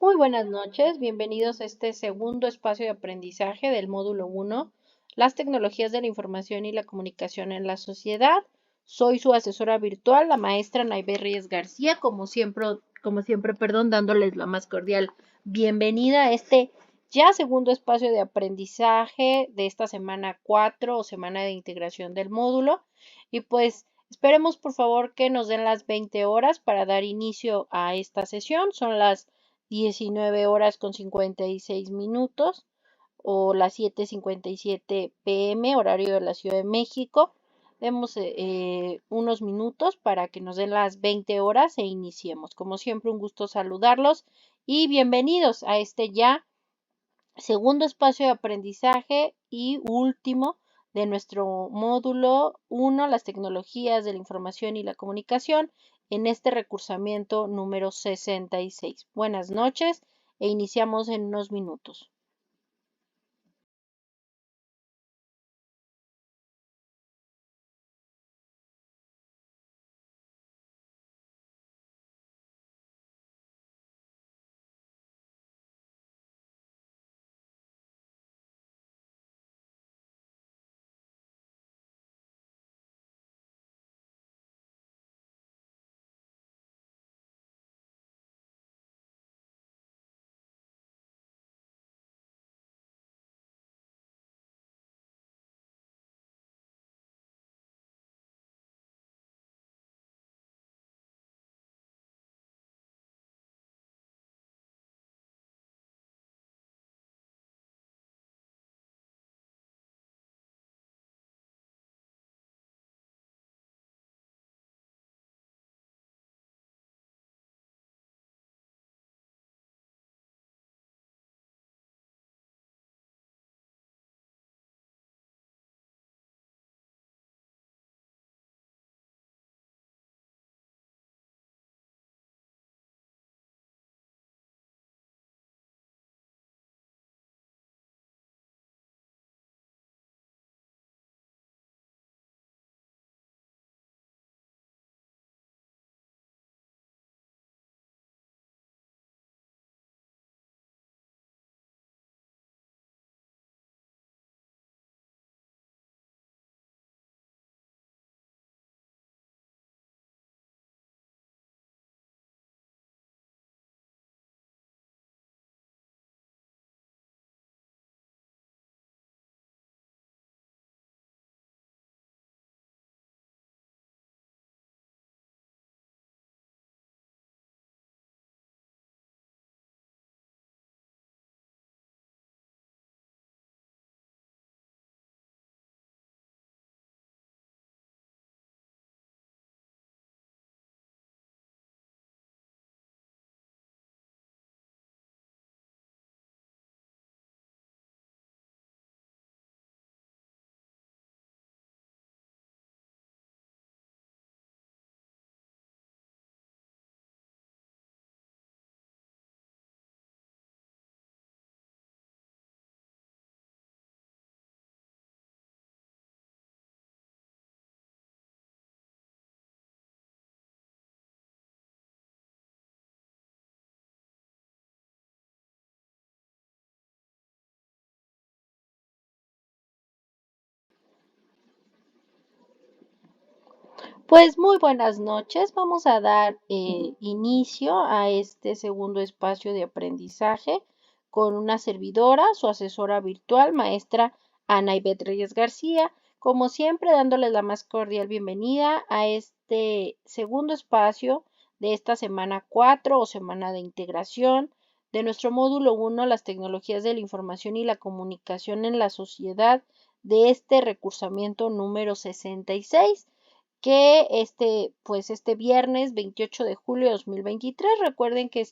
Muy buenas noches, bienvenidos a este segundo espacio de aprendizaje del módulo 1, las tecnologías de la información y la comunicación en la sociedad. Soy su asesora virtual, la maestra Naive Reyes García, como siempre, dándoles la más cordial bienvenida a este ya segundo espacio de aprendizaje de esta semana 4 o semana de integración del módulo. Y pues esperemos por favor que nos den las 20 horas para dar inicio a esta sesión. Son las 19 horas con 56 minutos o las 7:57 pm, horario de la Ciudad de México. Demos unos minutos para que nos den las 20 horas e iniciemos. Como siempre, un gusto saludarlos y bienvenidos a este ya segundo espacio de aprendizaje y último de nuestro módulo 1, las tecnologías de la información y la comunicación, en este recursamiento número 66. Buenas noches e iniciamos en unos minutos. Pues muy buenas noches. Vamos a dar inicio a este segundo espacio de aprendizaje con una servidora, su asesora virtual, maestra Ana Ivette Reyes García. Como siempre, dándoles la más cordial bienvenida a este segundo espacio de esta semana 4 o semana de integración de nuestro módulo 1, las tecnologías de la información y la comunicación en la sociedad, de este recursamiento número 66, que este viernes 28 de julio de 2023, recuerden que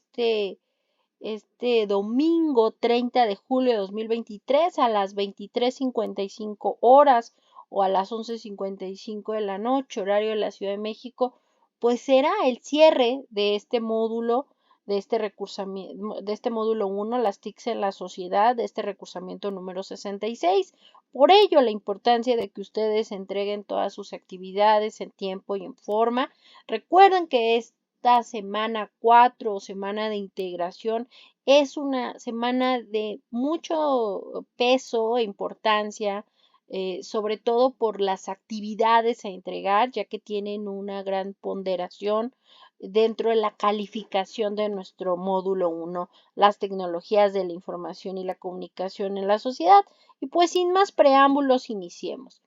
este domingo 30 de julio de 2023 a las 23:55 horas o a las 11:55 de la noche, horario de la Ciudad de México, pues será el cierre de este módulo, de este módulo 1, las TICs en la sociedad, de este recursamiento número 66. Por ello, la importancia de que ustedes entreguen todas sus actividades en tiempo y en forma. Recuerden que esta semana 4 o semana de integración es una semana de mucho peso e importancia, sobre todo por las actividades a entregar, ya que tienen una gran ponderación dentro de la calificación de nuestro módulo 1, las tecnologías de la información y la comunicación en la sociedad. Y pues sin más preámbulos, iniciemos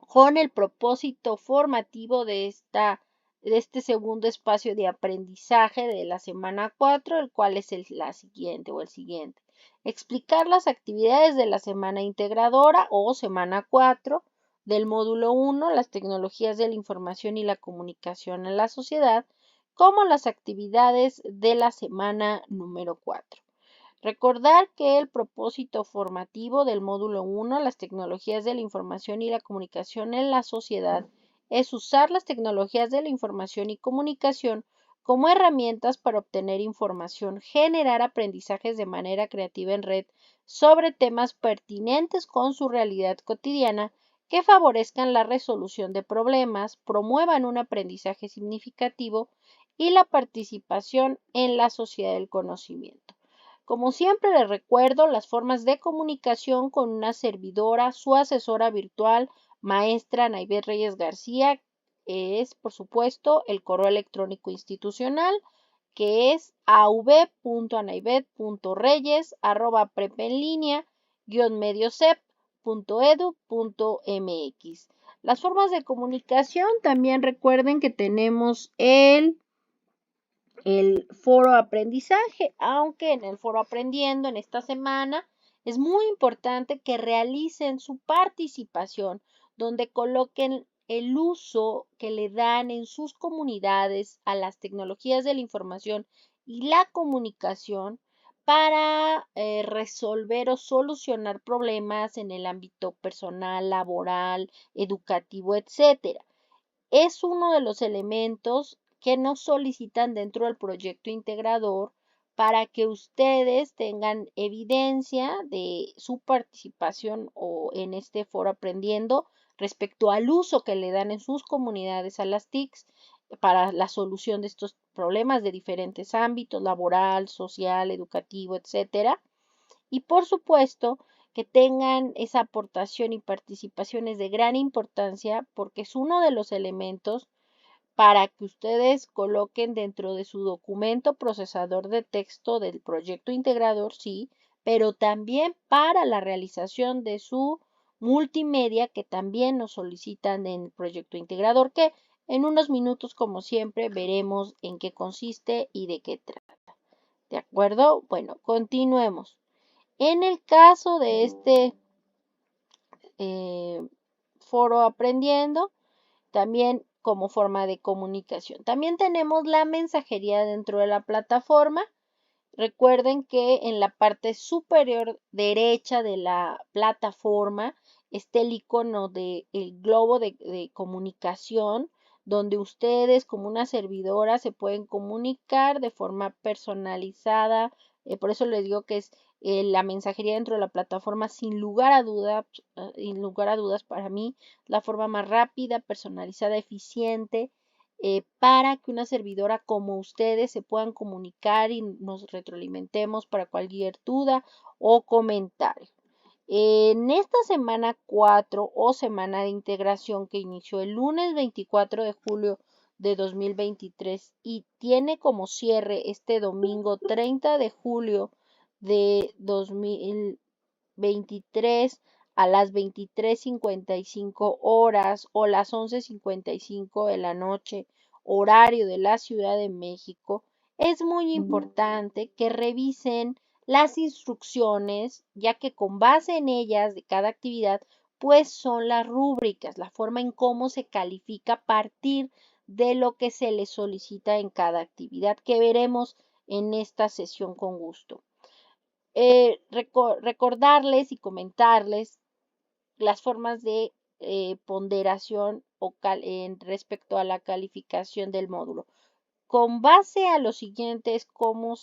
con el propósito formativo de este segundo espacio de aprendizaje de la semana 4, el cual es el siguiente. Explicar las actividades de la semana integradora o semana 4 del módulo 1, las tecnologías de la información y la comunicación en la sociedad, como las actividades de la semana número 4. Recordar que el propósito formativo del módulo 1, las tecnologías de la información y la comunicación en la sociedad, es usar las tecnologías de la información y comunicación como herramientas para obtener información, generar aprendizajes de manera creativa en red sobre temas pertinentes con su realidad cotidiana, que favorezcan la resolución de problemas, promuevan un aprendizaje significativo y la participación en la sociedad del conocimiento. Como siempre les recuerdo las formas de comunicación con una servidora, su asesora virtual, maestra Naibet Reyes García, es por supuesto el correo electrónico institucional, que es av.anaibet.reyes@prepenlinea-mediosep.edu.mx. Las formas de comunicación, también recuerden que tenemos el foro aprendizaje, aunque en el foro aprendiendo en esta semana es muy importante que realicen su participación, donde coloquen el uso que le dan en sus comunidades a las tecnologías de la información y la comunicación para resolver o solucionar problemas en el ámbito personal, laboral, educativo, etcétera. Es uno de los elementos que nos solicitan dentro del proyecto integrador para que ustedes tengan evidencia de su participación o en este foro aprendiendo respecto al uso que le dan en sus comunidades a las TICs para la solución de estos problemas de diferentes ámbitos, laboral, social, educativo, etcétera. Y por supuesto, que tengan esa aportación y participación es de gran importancia porque es uno de los elementos para que ustedes coloquen dentro de su documento procesador de texto del proyecto integrador, sí, pero también para la realización de su multimedia que también nos solicitan en el proyecto integrador, que en unos minutos, como siempre, veremos en qué consiste y de qué trata. ¿De acuerdo? Bueno, continuemos. En el caso de este foro aprendiendo, también como forma de comunicación. También tenemos la mensajería dentro de la plataforma. Recuerden que en la parte superior derecha de la plataforma está el icono del globo de comunicación, donde ustedes como una servidora se pueden comunicar de forma personalizada. Por eso les digo que es la mensajería dentro de la plataforma sin lugar a dudas para mí la forma más rápida, personalizada, eficiente para que una servidora como ustedes se puedan comunicar y nos retroalimentemos para cualquier duda o comentario. En esta semana 4 o semana de integración que inició el lunes 24 de julio de 2023 y tiene como cierre este domingo 30 de julio de 2023 a las 23:55 horas o las 11:55 de la noche, horario de la Ciudad de México, es muy importante que revisen las instrucciones, ya que con base en ellas de cada actividad, pues son las rúbricas, la forma en cómo se califica a partir de lo que se les solicita en cada actividad, que veremos en esta sesión con gusto. Recordarles y comentarles las formas de ponderación en respecto a la calificación del módulo. Con base a lo siguiente es cómo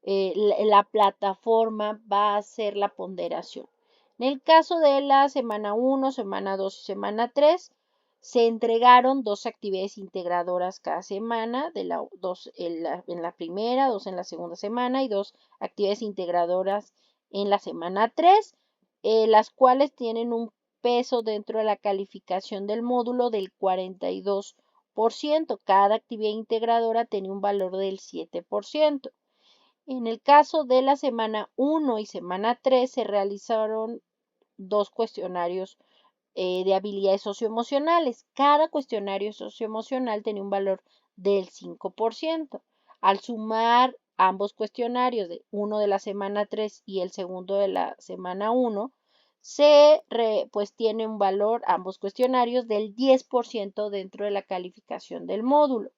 la plataforma va a hacer la ponderación. En el caso de la semana 1, semana 2 y semana 3, Se entregaron 2 actividades integradoras cada semana, dos en la primera, 2 en la segunda semana y 2 actividades integradoras en la semana 3, las cuales tienen un peso dentro de la calificación del módulo del 42%. Cada actividad integradora tenía un valor del 7%. En el caso de la semana 1 y semana 3 se realizaron 2 cuestionarios de habilidades socioemocionales. Cada cuestionario socioemocional tenía un valor del 5%. Al sumar ambos cuestionarios, uno de la semana 3 y el segundo de la semana 1, pues tiene un valor, ambos cuestionarios, del 10% dentro de la calificación del módulo.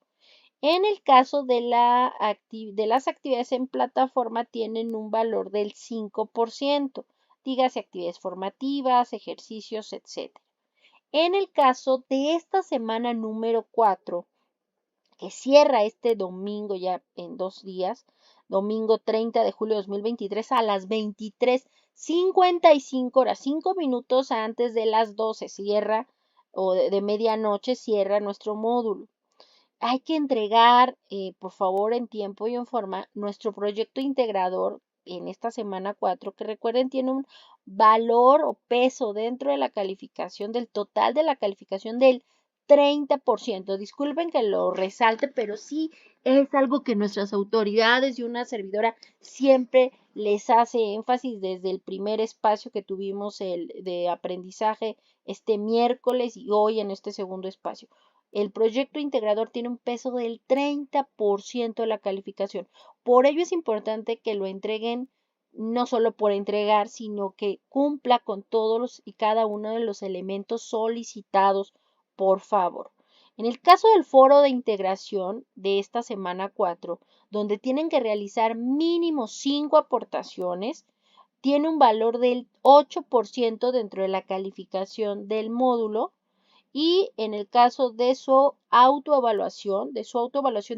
En el caso de las actividades en plataforma tienen un valor del 5%, dígase actividades formativas, ejercicios, etc. En el caso de esta semana número 4, que cierra este domingo ya en 2 días, domingo 30 de julio de 2023 a las 23:55 horas, 5 minutos antes de las 12 cierra, o de medianoche cierra nuestro módulo. Hay que entregar, por favor, en tiempo y en forma, nuestro proyecto integrador en esta semana 4, que recuerden tiene un valor o peso dentro de la calificación, del total de la calificación del 30%. Disculpen que lo resalte, pero sí es algo que nuestras autoridades y una servidora siempre les hace énfasis desde el primer espacio que tuvimos de aprendizaje este miércoles y hoy en este segundo espacio. El proyecto integrador tiene un peso del 30% de la calificación. Por ello es importante que lo entreguen, no solo por entregar, sino que cumpla con todos y cada uno de los elementos solicitados, por favor. En el caso del foro de integración de esta semana 4, donde tienen que realizar mínimo 5 aportaciones, tiene un valor del 8% dentro de la calificación del módulo. Y en el caso de su autoevaluación,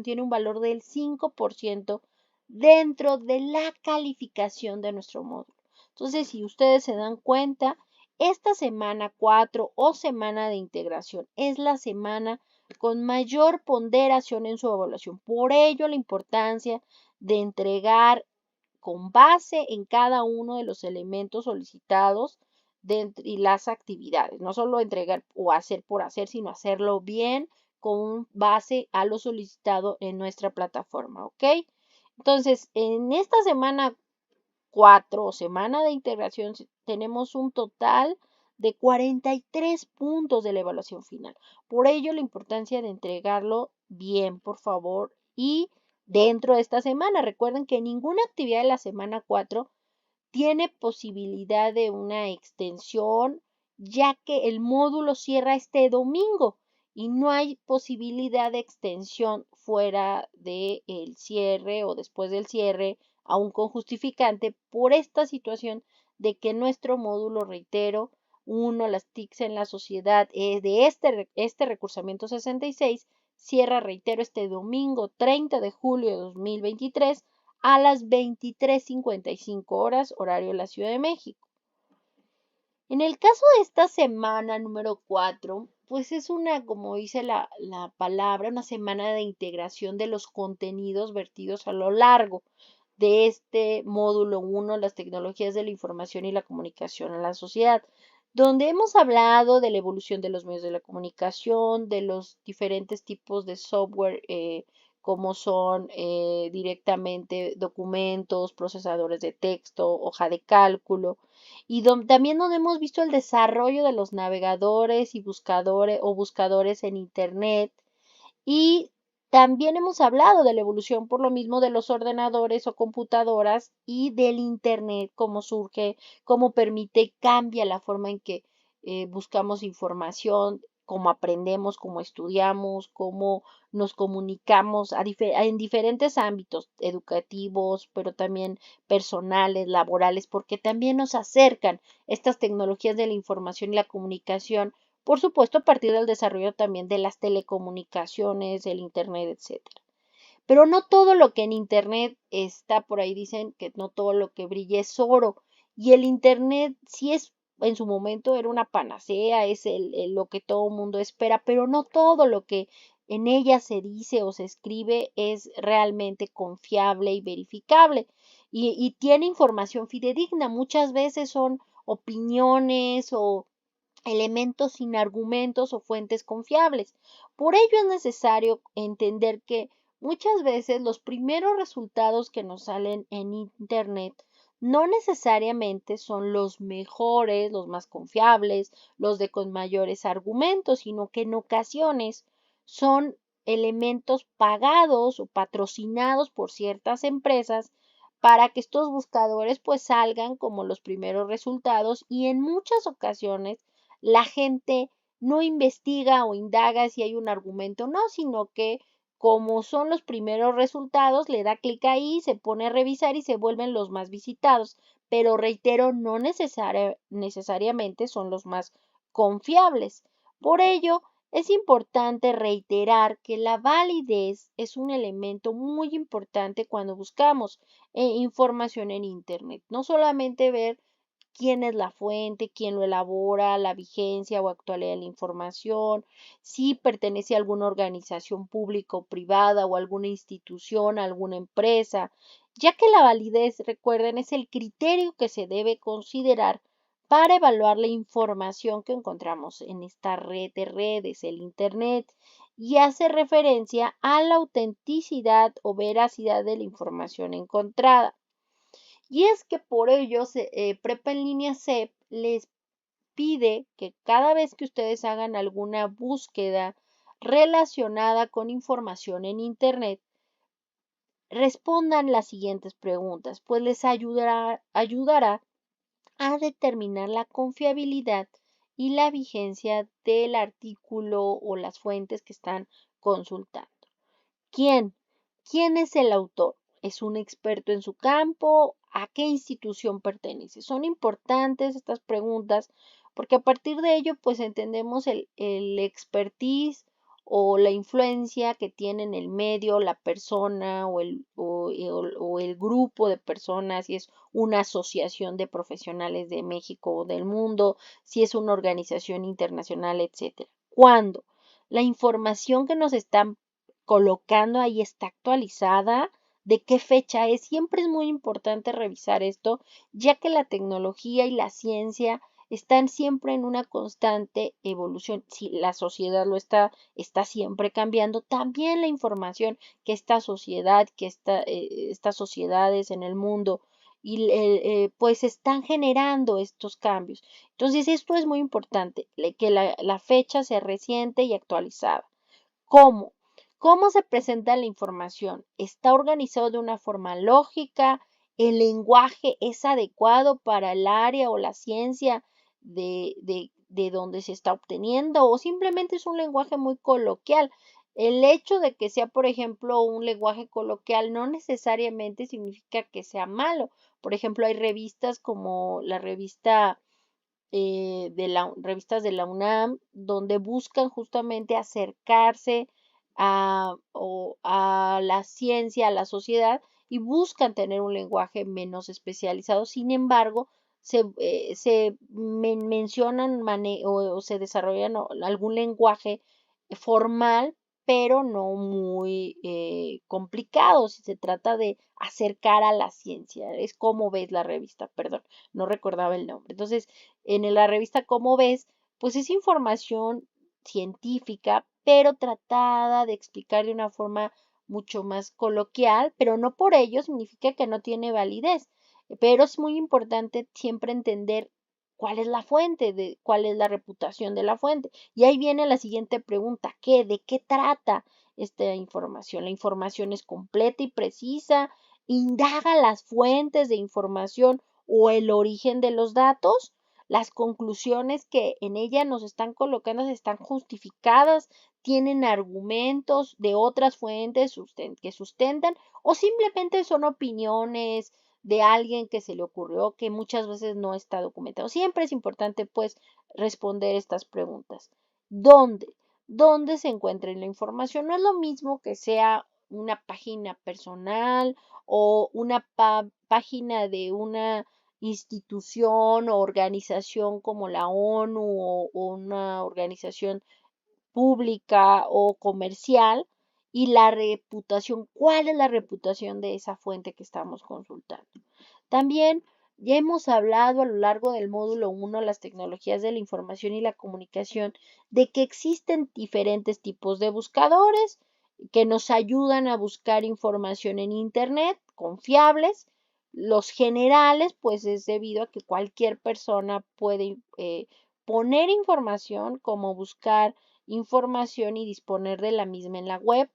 tiene un valor del 5% dentro de la calificación de nuestro módulo. Entonces, si ustedes se dan cuenta, esta semana 4 o semana de integración es la semana con mayor ponderación en su evaluación. Por ello, la importancia de entregar con base en cada uno de los elementos solicitados y las actividades. No solo entregar o hacer por hacer, sino hacerlo bien con base a lo solicitado en nuestra plataforma, ¿ok? Entonces, en esta semana 4 o semana de integración tenemos un total de 43 puntos de la evaluación final. Por ello, la importancia de entregarlo bien, por favor, y dentro de esta semana. Recuerden que ninguna actividad de la semana 4 tiene posibilidad de una extensión, ya que el módulo cierra este domingo y no hay posibilidad de extensión fuera del cierre o después del cierre, aún con justificante, por esta situación de que nuestro módulo, reitero, las TICs en la sociedad de este recursamiento 66, cierra, reitero, este domingo 30 de julio de 2023 a las 23:55 horas, horario de la Ciudad de México. En el caso de esta semana número 4, pues es como dice la palabra, una semana de integración de los contenidos vertidos a lo largo de este módulo 1, las tecnologías de la información y la comunicación en la sociedad, donde hemos hablado de la evolución de los medios de la comunicación, de los diferentes tipos de software, como son directamente documentos, procesadores de texto, hoja de cálculo, y también donde hemos visto el desarrollo de los navegadores y buscadores en Internet, y también hemos hablado de la evolución por lo mismo de los ordenadores o computadoras y del Internet, cómo surge, cómo permite y cambia la forma en que buscamos información, cómo aprendemos, cómo estudiamos, cómo nos comunicamos en diferentes ámbitos educativos, pero también personales, laborales, porque también nos acercan estas tecnologías de la información y la comunicación, por supuesto, a partir del desarrollo también de las telecomunicaciones, el Internet, etcétera. Pero no todo lo que en Internet está por ahí, dicen que no todo lo que brilla es oro. Y el Internet sí es en su momento era una panacea, es lo que todo el mundo espera, pero no todo lo que en ella se dice o se escribe es realmente confiable y verificable y tiene información fidedigna. Muchas veces son opiniones o elementos sin argumentos o fuentes confiables. Por ello es necesario entender que muchas veces los primeros resultados que nos salen en Internet no necesariamente son los mejores, los más confiables, los de con mayores argumentos, sino que en ocasiones son elementos pagados o patrocinados por ciertas empresas para que estos buscadores pues salgan como los primeros resultados y en muchas ocasiones la gente no investiga o indaga si hay un argumento o no, sino que como son los primeros resultados, le da clic ahí, se pone a revisar y se vuelven los más visitados. Pero reitero, no necesariamente son los más confiables. Por ello, es importante reiterar que la validez es un elemento muy importante cuando buscamos información en Internet. No solamente ver quién es la fuente, quién lo elabora, la vigencia o actualidad de la información, si pertenece a alguna organización pública o privada o alguna institución, alguna empresa, ya que la validez, recuerden, es el criterio que se debe considerar para evaluar la información que encontramos en esta red de redes, el Internet, y hace referencia a la autenticidad o veracidad de la información encontrada. Y es que por ello Prepa en línea CEP les pide que cada vez que ustedes hagan alguna búsqueda relacionada con información en Internet, respondan las siguientes preguntas, pues les ayudará a determinar la confiabilidad y la vigencia del artículo o las fuentes que están consultando. ¿Quién? ¿Quién es el autor? ¿Es un experto en su campo? ¿A qué institución pertenece? Son importantes estas preguntas porque a partir de ello pues entendemos el expertise o la influencia que tiene en el medio la persona o el grupo de personas, si es una asociación de profesionales de México o del mundo, si es una organización internacional, etcétera. ¿Cuándo? La información que nos están colocando ahí está actualizada, de qué fecha es. Siempre es muy importante revisar esto, ya que la tecnología y la ciencia están siempre en una constante evolución. Si la sociedad lo está siempre cambiando, también la información que esta sociedad, estas sociedades en el mundo y pues están generando estos cambios. Entonces, esto es muy importante, que la fecha sea reciente y actualizada. ¿Cómo? ¿Cómo se presenta la información? ¿Está organizado de una forma lógica? ¿El lenguaje es adecuado para el área o la ciencia de donde se está obteniendo? ¿O simplemente es un lenguaje muy coloquial? El hecho de que sea, por ejemplo, un lenguaje coloquial no necesariamente significa que sea malo. Por ejemplo, hay revistas como la revista revistas de la UNAM, donde buscan justamente acercarse a la ciencia, a la sociedad, y buscan tener un lenguaje menos especializado. Sin embargo, se mencionan o se desarrollan algún lenguaje formal, pero no muy complicado si se trata de acercar a la ciencia. Es como ves la revista, perdón, no recordaba el nombre. Entonces, en la revista Cómo ves, pues es información científica, pero tratada de explicar de una forma mucho más coloquial, pero no por ello significa que no tiene validez. Pero es muy importante siempre entender cuál es la fuente, cuál es la reputación de la fuente. Y ahí viene la siguiente pregunta, ¿qué? ¿De qué trata esta información? ¿La información es completa y precisa? ¿Indaga las fuentes de información o el origen de los datos? Las conclusiones que en ella nos están colocando están justificadas, tienen argumentos de otras fuentes que sustentan o simplemente son opiniones de alguien que se le ocurrió que muchas veces no está documentado. Siempre es importante pues responder estas preguntas. ¿Dónde? ¿Dónde se encuentra la información? No es lo mismo que sea una página personal o una página de una institución o organización como la ONU o una organización pública o comercial y la reputación, ¿cuál es la reputación de esa fuente que estamos consultando? También ya hemos hablado a lo largo del módulo 1, las tecnologías de la información y la comunicación, de que existen diferentes tipos de buscadores que nos ayudan a buscar información en Internet, confiables. Los generales, pues es debido a que cualquier persona puede poner información, como buscar información y disponer de la misma en la web,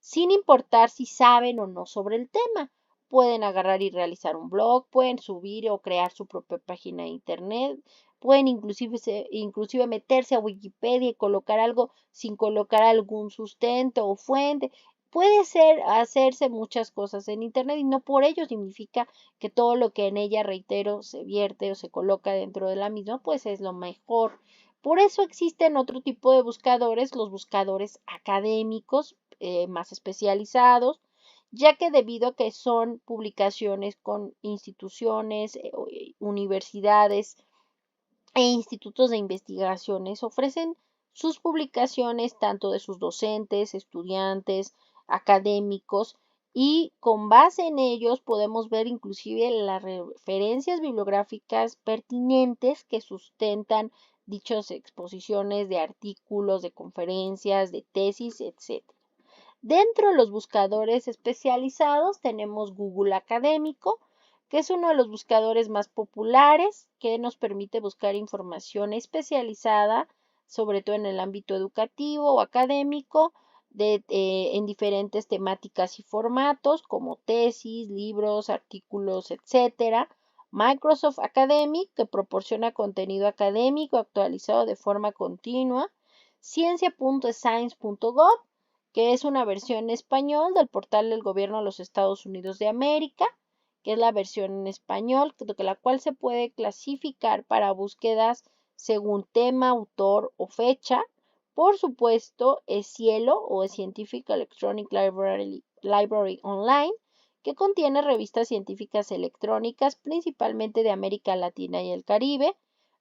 sin importar si saben o no sobre el tema. Pueden agarrar y realizar un blog, pueden subir o crear su propia página de internet, pueden inclusive meterse a Wikipedia y colocar algo sin colocar algún sustento o fuente. Puede ser hacerse muchas cosas en internet y no por ello significa que todo lo que en ella, reitero, se vierte o se coloca dentro de la misma, pues es lo mejor. Por eso existen otro tipo de buscadores, los buscadores académicos más especializados, ya que debido a que son publicaciones con instituciones, universidades e institutos de investigaciones, ofrecen sus publicaciones tanto de sus docentes, estudiantes, académicos, y con base en ellos podemos ver inclusive las referencias bibliográficas pertinentes que sustentan dichas exposiciones de artículos, de conferencias, de tesis, etc. Dentro de los buscadores especializados tenemos Google Académico, que es uno de los buscadores más populares, que nos permite buscar información especializada, sobre todo en el ámbito educativo o académico, en diferentes temáticas y formatos, como tesis, libros, artículos, etc. Microsoft Academic, que proporciona contenido académico actualizado de forma continua. Ciencia.science.gov, que es una versión en español del portal del gobierno de los Estados Unidos de América, que es la versión en español, la cual se puede clasificar para búsquedas según tema, autor o fecha. Por supuesto, es Cielo o Scientific Electronic Library Online, que contiene revistas científicas electrónicas, principalmente de América Latina y el Caribe.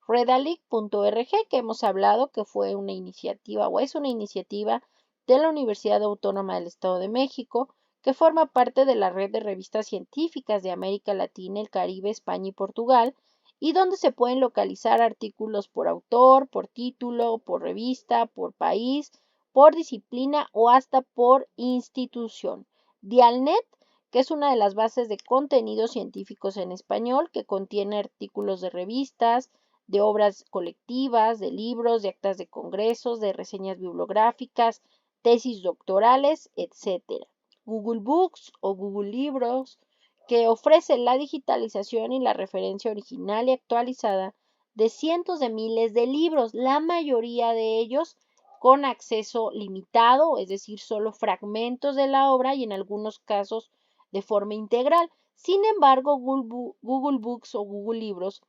Redalyc.org, que hemos hablado que fue una iniciativa o es una iniciativa de la Universidad Autónoma del Estado de México, que forma parte de la red de revistas científicas de América Latina, el Caribe, España y Portugal, y donde se pueden localizar artículos por autor, por título, por revista, por país, por disciplina o hasta por institución. Dialnet, que es una de las bases de contenidos científicos en español, que contiene artículos de revistas, de obras colectivas, de libros, de actas de congresos, de reseñas bibliográficas, tesis doctorales, etc. Google Books o Google Libros, que ofrece la digitalización y la referencia original y actualizada de cientos de miles de libros, la mayoría de ellos con acceso limitado, es decir, solo fragmentos de la obra y en algunos casos de forma integral. Sin embargo, Google Books o Google Libros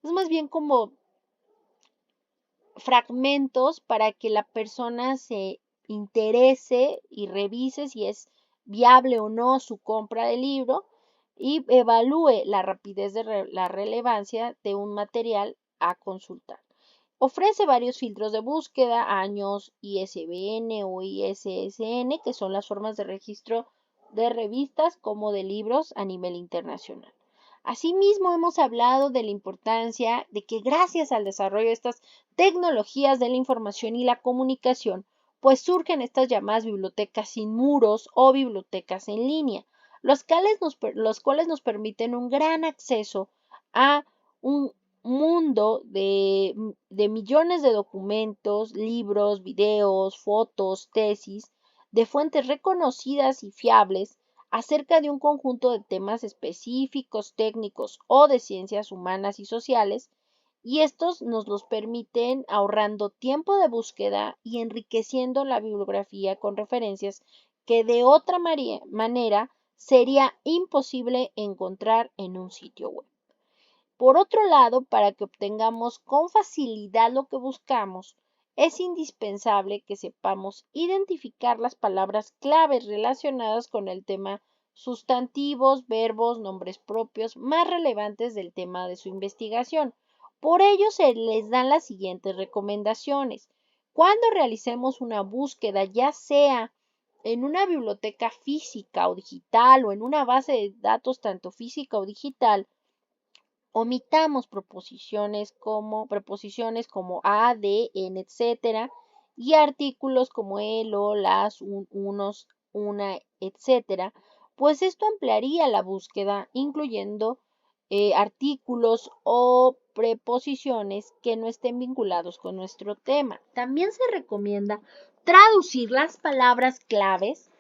es más bien como fragmentos para que la persona se interese y revise si es viable o no su compra del libro y evalúe la rapidez de la relevancia de un material a consultar. Ofrece varios filtros de búsqueda, años, ISBN o ISSN, que son las formas de registro de revistas como de libros a nivel internacional. Asimismo, hemos hablado de la importancia de que gracias al desarrollo de estas tecnologías de la información y la comunicación, pues surgen estas llamadas bibliotecas sin muros o bibliotecas en línea, los cuales nos permiten un gran acceso a un mundo de millones de documentos, libros, videos, fotos, tesis, de fuentes reconocidas y fiables acerca de un conjunto de temas específicos, técnicos o de ciencias humanas y sociales, y estos nos los permiten ahorrando tiempo de búsqueda y enriqueciendo la bibliografía con referencias que de otra manera sería imposible encontrar en un sitio web. Por otro lado, para que obtengamos con facilidad lo que buscamos, es indispensable que sepamos identificar las palabras claves relacionadas con el tema sustantivos, verbos, nombres propios más relevantes del tema de su investigación. Por ello se les dan las siguientes recomendaciones. Cuando realicemos una búsqueda, ya sea en una biblioteca física o digital o en una base de datos tanto física o digital, omitamos preposiciones como a, de, en, etcétera, y artículos como el, o, las, unos, una, etcétera, pues esto ampliaría la búsqueda, incluyendo artículos o preposiciones que no estén vinculados con nuestro tema. También se recomienda traducir las palabras claves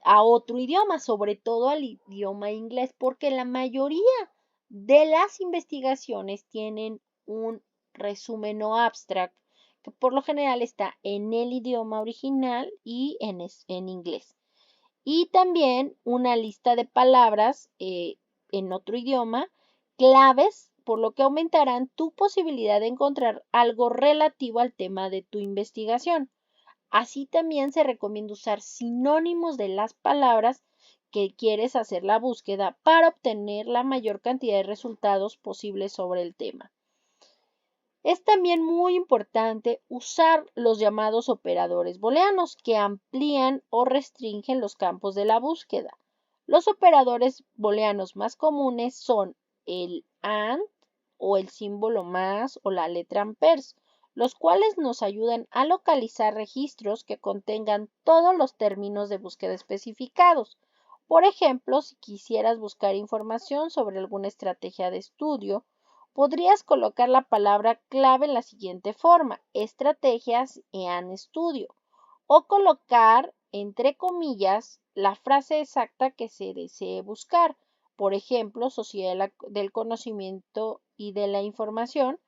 a otro idioma, sobre todo al idioma inglés, porque la mayoría de las investigaciones tienen un resumen o abstract que por lo general está en el idioma original y en inglés. Y también una lista de palabras en otro idioma claves, por lo que aumentarán tu posibilidad de encontrar algo relativo al tema de tu investigación. Así también se recomienda usar sinónimos de las palabras que quieres hacer la búsqueda para obtener la mayor cantidad de resultados posibles sobre el tema. Es también muy importante usar los llamados operadores booleanos que amplían o restringen los campos de la búsqueda. Los operadores booleanos más comunes son el AND o el símbolo más o la letra ampersand, los cuales nos ayudan a localizar registros que contengan todos los términos de búsqueda especificados. Por ejemplo, si quisieras buscar información sobre alguna estrategia de estudio, podrías colocar la palabra clave en la siguiente forma: estrategias EAN Studio, o colocar entre comillas la frase exacta que se desee buscar. Por ejemplo, Sociedad del Conocimiento y de la Información,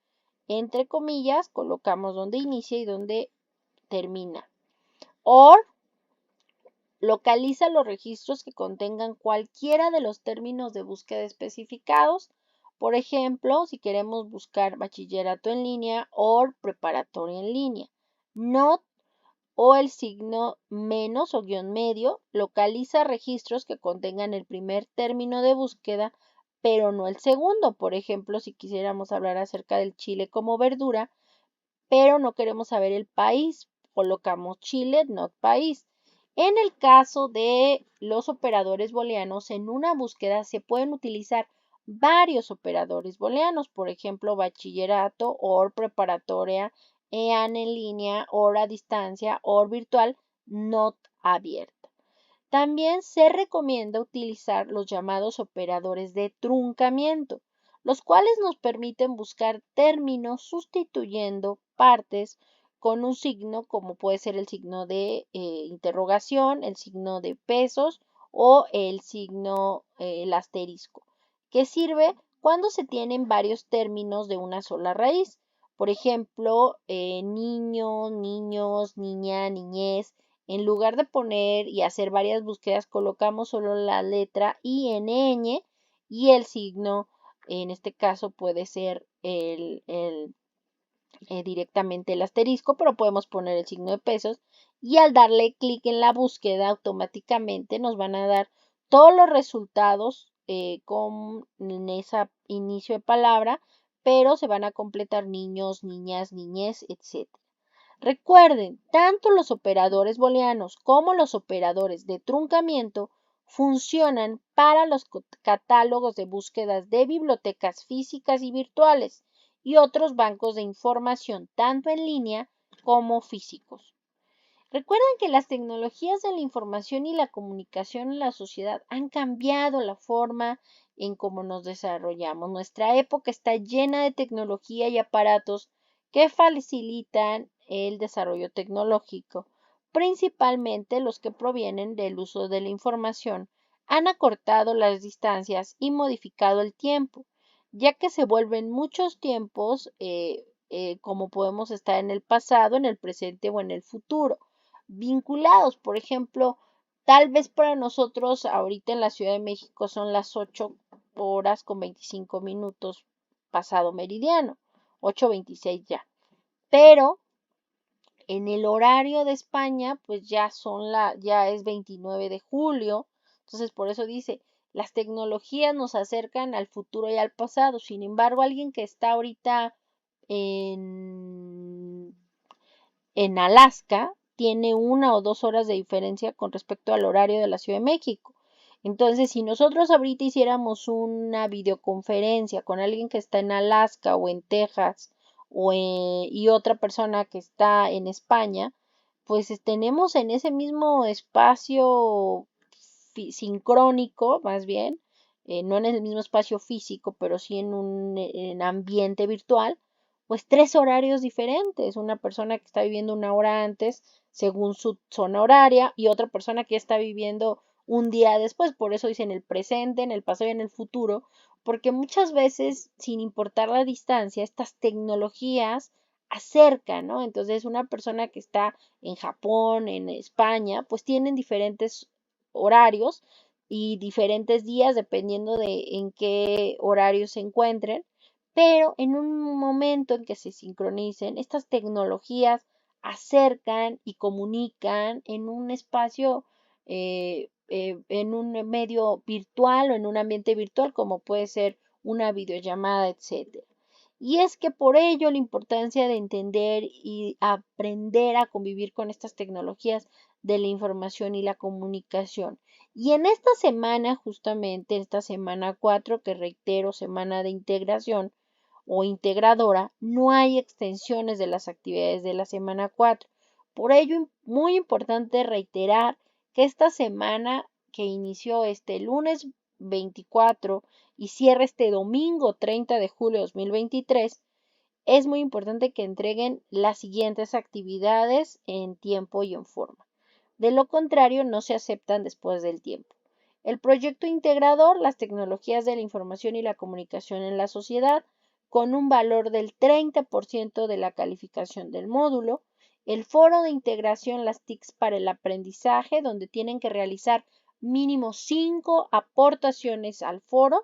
entre comillas, colocamos donde inicia y donde termina. O localiza los registros que contengan cualquiera de los términos de búsqueda especificados. Por ejemplo, si queremos buscar bachillerato en línea o preparatoria en línea. Not o el signo menos o guión medio localiza registros que contengan el primer término de búsqueda, pero no el segundo. Por ejemplo, si quisiéramos hablar acerca del chile como verdura, pero no queremos saber el país, colocamos Chile, not país. En el caso de los operadores booleanos, en una búsqueda se pueden utilizar varios operadores booleanos, por ejemplo, bachillerato, or preparatoria, EAN en línea, or a distancia, or virtual, not abierta. También se recomienda utilizar los llamados operadores de truncamiento, los cuales nos permiten buscar términos sustituyendo partes con un signo, como puede ser el signo de interrogación, el signo de pesos o el asterisco, que sirve cuando se tienen varios términos de una sola raíz. Por ejemplo, niño, niños, niña, niñez. En lugar de poner y hacer varias búsquedas, colocamos solo la letra INN y el signo, en este caso puede ser directamente el asterisco, pero podemos poner el signo de pesos y al darle clic en la búsqueda automáticamente nos van a dar todos los resultados con ese inicio de palabra, pero se van a completar niños, niñas, niñez, etc. Recuerden, tanto los operadores booleanos como los operadores de truncamiento funcionan para los catálogos de búsquedas de bibliotecas físicas y virtuales y otros bancos de información, tanto en línea como físicos. Recuerden que las tecnologías de la información y la comunicación en la sociedad han cambiado la forma en cómo nos desarrollamos. Nuestra época está llena de tecnología y aparatos que facilitan el desarrollo tecnológico, principalmente los que provienen del uso de la información. Han acortado las distancias y modificado el tiempo, ya que se vuelven muchos tiempos como podemos estar en el pasado, en el presente o en el futuro vinculados. Por ejemplo, tal vez para nosotros ahorita en la Ciudad de México son las 8 horas con 25 minutos pasado meridiano, 8:26 ya. Pero en el horario de España, pues ya es 29 de julio, Entonces, por eso dice, las tecnologías nos acercan al futuro y al pasado. Sin embargo, alguien que está ahorita en, en Alaska tiene 1 o 2 horas de diferencia con respecto al horario de la Ciudad de México. Entonces, si nosotros ahorita hiciéramos una videoconferencia con alguien que está en Alaska o en Texas y otra persona que está en España, pues tenemos en ese mismo espacio sincrónico, más bien, no en el mismo espacio físico, pero sí en un ambiente virtual, pues 3 horarios diferentes. Una persona que está viviendo 1 hora antes, según su zona horaria, y otra persona que está viviendo un día después. Por eso dicen el presente, en el pasado y en el futuro, porque muchas veces, sin importar la distancia, estas tecnologías acercan, ¿no? Entonces, una persona que está en Japón, en España, pues tienen diferentes horarios y diferentes días dependiendo de en qué horario se encuentren, pero en un momento en que se sincronicen, estas tecnologías acercan y comunican en un espacio, en un medio virtual o en un ambiente virtual, como puede ser una videollamada, etcétera. Y es que por ello la importancia de entender y aprender a convivir con estas tecnologías de la información y la comunicación. Y en esta semana, justamente, esta semana 4, que reitero, semana de integración o integradora, no hay extensiones de las actividades de la semana 4. Por ello, muy importante reiterar que esta semana que inició este lunes 24 y cierra este domingo 30 de julio de 2023, es muy importante que entreguen las siguientes actividades en tiempo y en forma. De lo contrario, no se aceptan después del tiempo. El proyecto integrador, las tecnologías de la información y la comunicación en la sociedad, con un valor del 30% de la calificación del módulo. El foro de integración, las TICs para el aprendizaje, donde tienen que realizar mínimo 5 aportaciones al foro.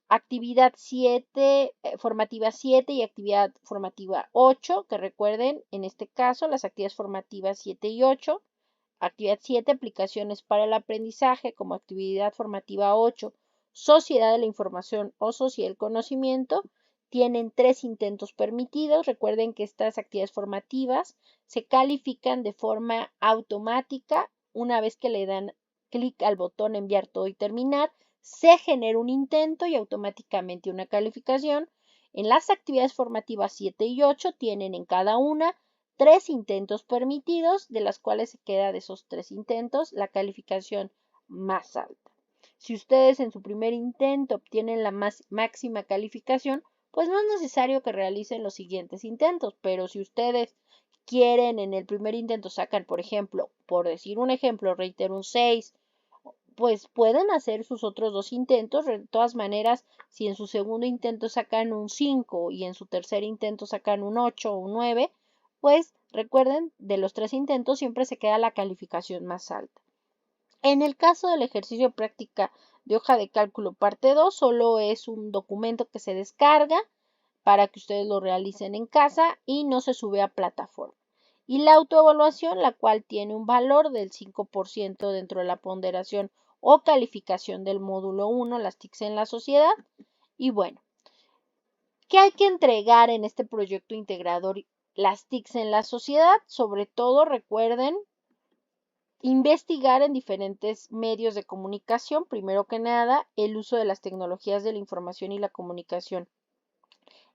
Actividad 7, formativa 7 y actividad formativa 8, que recuerden, en este caso, las actividades formativas 7 y 8. Actividad 7, aplicaciones para el aprendizaje, como actividad formativa 8, sociedad de la información o sociedad del conocimiento. Tienen 3 intentos permitidos. Recuerden que estas actividades formativas se califican de forma automática. Una vez que le dan clic al botón enviar todo y terminar, se genera un intento y automáticamente una calificación. En las actividades formativas 7 y 8 tienen en cada una 3 intentos permitidos, de las cuales se queda de esos 3 intentos la calificación más alta. Si ustedes en su primer intento obtienen la máxima calificación, pues no es necesario que realicen los siguientes intentos, pero si ustedes quieren en el primer intento sacar, por ejemplo, por decir un ejemplo, reitero un 6, pues pueden hacer sus otros 2 intentos. De todas maneras, si en su segundo intento sacan un 5 y en su tercer intento sacan un 8 o un 9, pues recuerden, de los 3 intentos siempre se queda la calificación más alta. En el caso del ejercicio práctica de hoja de cálculo parte 2, solo es un documento que se descarga para que ustedes lo realicen en casa y no se sube a plataforma. Y la autoevaluación, la cual tiene un valor del 5% dentro de la ponderación o calificación del módulo 1, las TICs en la sociedad. Y bueno, ¿qué hay que entregar en este proyecto integrador? Las TICs en la sociedad, sobre todo recuerden investigar en diferentes medios de comunicación, primero que nada, el uso de las tecnologías de la información y la comunicación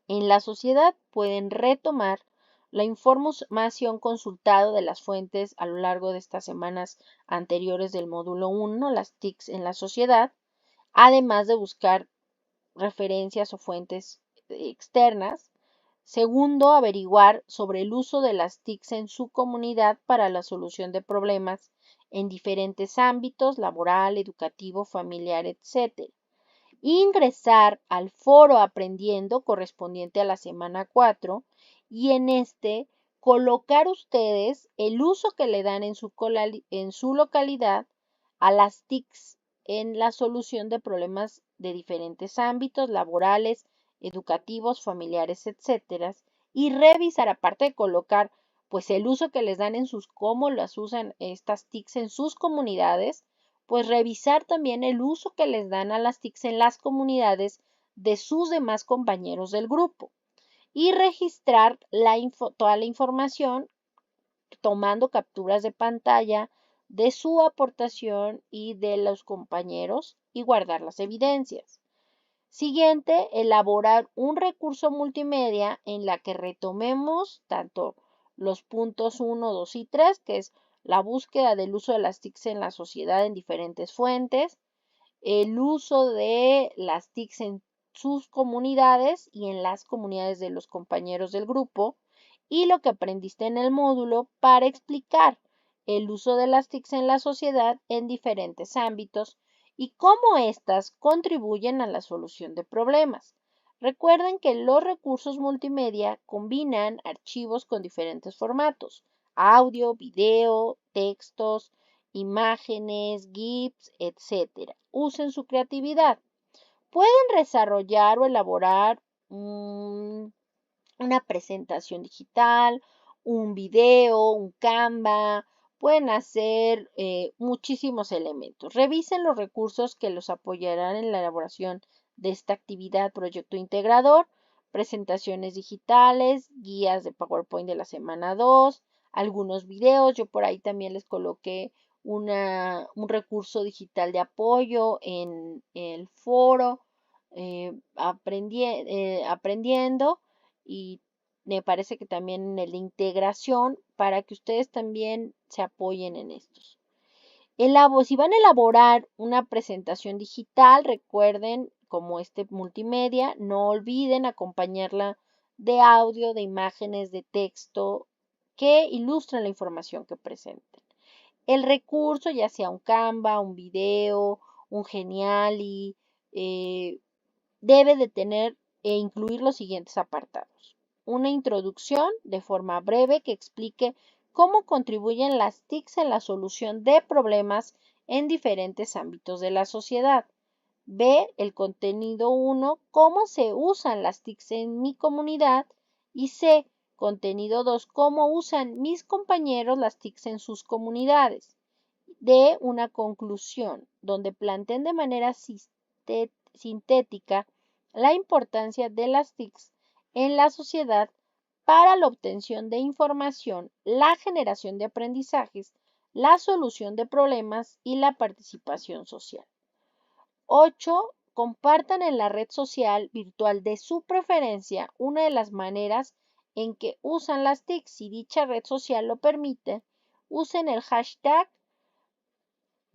en la sociedad. Pueden retomar la información consultada de las fuentes a lo largo de estas semanas anteriores del módulo 1, las TICs en la sociedad, además de buscar referencias o fuentes externas. Segundo, averiguar sobre el uso de las TICs en su comunidad para la solución de problemas en diferentes ámbitos, laboral, educativo, familiar, etc. Ingresar al foro aprendiendo correspondiente a la semana 4 y en este colocar ustedes el uso que le dan en su localidad a las TICs en la solución de problemas de diferentes ámbitos laborales, educativos, familiares, etcétera, y revisar, aparte de colocar pues el uso que les dan cómo las usan estas TICs en sus comunidades, pues revisar también el uso que les dan a las TICs en las comunidades de sus demás compañeros del grupo y registrar toda la información tomando capturas de pantalla de su aportación y de los compañeros y guardar las evidencias. Siguiente, elaborar un recurso multimedia en la que retomemos tanto los puntos 1, 2 y 3, que es la búsqueda del uso de las TICs en la sociedad en diferentes fuentes, el uso de las TICs en sus comunidades y en las comunidades de los compañeros del grupo, y lo que aprendiste en el módulo para explicar el uso de las TICs en la sociedad en diferentes ámbitos y cómo éstas contribuyen a la solución de problemas. Recuerden que los recursos multimedia combinan archivos con diferentes formatos: audio, video, textos, imágenes, GIFs, etc. Usen su creatividad. Pueden desarrollar o elaborar una presentación digital, un video, un Canva, pueden hacer muchísimos elementos. Revisen los recursos que los apoyarán en la elaboración de esta actividad proyecto integrador, presentaciones digitales, guías de PowerPoint de la semana 2, algunos videos. Yo por ahí también les coloqué un recurso digital de apoyo en el foro aprendiendo, y me parece que también en el de integración para que ustedes también se apoyen en estos. Si van a elaborar una presentación digital, recuerden, como multimedia, no olviden acompañarla de audio, de imágenes, de texto que ilustren la información que presenten. El recurso, ya sea un Canva, un video, un Geniali, debe de tener e incluir los siguientes apartados: una introducción de forma breve que explique cómo contribuyen las TICs en la solución de problemas en diferentes ámbitos de la sociedad. B, el contenido 1, cómo se usan las TICs en mi comunidad. Y C, contenido 2, cómo usan mis compañeros las TICs en sus comunidades. D, una conclusión donde planteen de manera sintética la importancia de las TICs en la sociedad para la obtención de información, la generación de aprendizajes, la solución de problemas y la participación social. 8. Compartan en la red social virtual de su preferencia una de las maneras en que usan las TICs. Si dicha red social lo permite, usen el hashtag